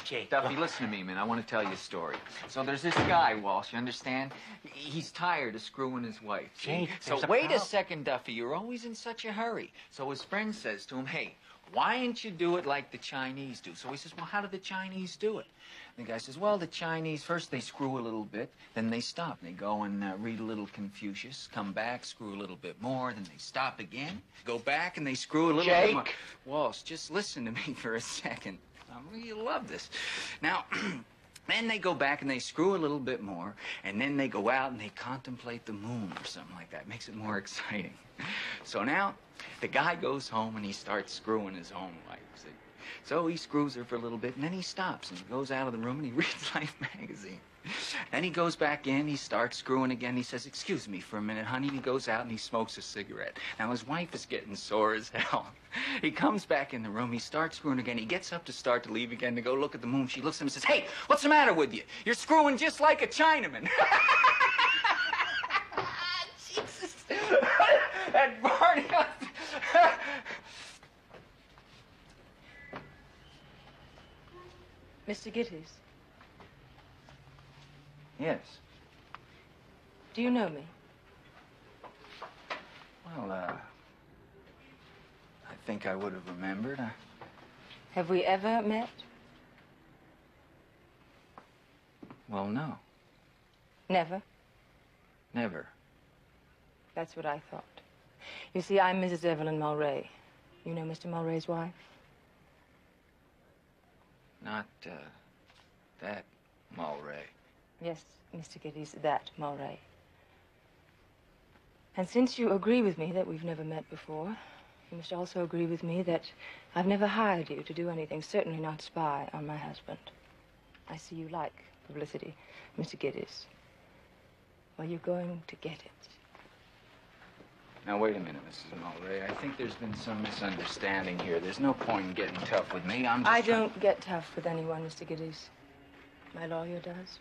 Jake. Duffy, listen to me, man. I want to tell you a story. So there's this guy, Walsh, you understand? He's tired of screwing his wife. Jake, so wait a second, Duffy. You're always in such a hurry. So his friend says to him, hey, why don't you do it like the Chinese do? So he says, well, how do the Chinese do it? And the guy says, well, the Chinese, first they screw a little bit, then they stop. They go and read a little Confucius, come back, screw a little bit more, then they stop again, go back and they screw a little bit more. Walsh, just listen to me for a second. You'll love this. Now, then they go back and they screw a little bit more, and then they go out and they contemplate the moon or something like that. Makes it more exciting. So now, the guy goes home and he starts screwing his own wife, see? So he screws her for a little bit, and then he stops and he goes out of the room and he reads Life magazine. Then he goes back in, he starts screwing again. He says, excuse me for a minute, honey. And he goes out and he smokes a cigarette. Now, his wife is getting sore as hell. He comes back in the room, he starts screwing again. He gets up to start to leave again to go look at the moon. She looks at him and says, hey, what's the matter with you? You're screwing just like a Chinaman. Jesus. And Barney... Mr. Gittes, Yes. do you know me? Well, I think I would have remembered. Have we ever met? Well, no. Never? Never. That's what I thought. You see, I'm Mrs. Evelyn Mulwray. You know Mr. Mulwray's wife? Not, that Mulwray. Yes, Mr. Gittes, that Mulwray. And since you agree with me that we've never met before, you must also agree with me that I've never hired you to do anything, certainly not spy on my husband. I see you like publicity, Mr. Gittes. Well, you're going to get it. Now, wait a minute, Mrs. Mulwray. I think there's been some misunderstanding here. There's no point in getting tough with me. I don't get tough with anyone, Mr. Gittes. My lawyer does.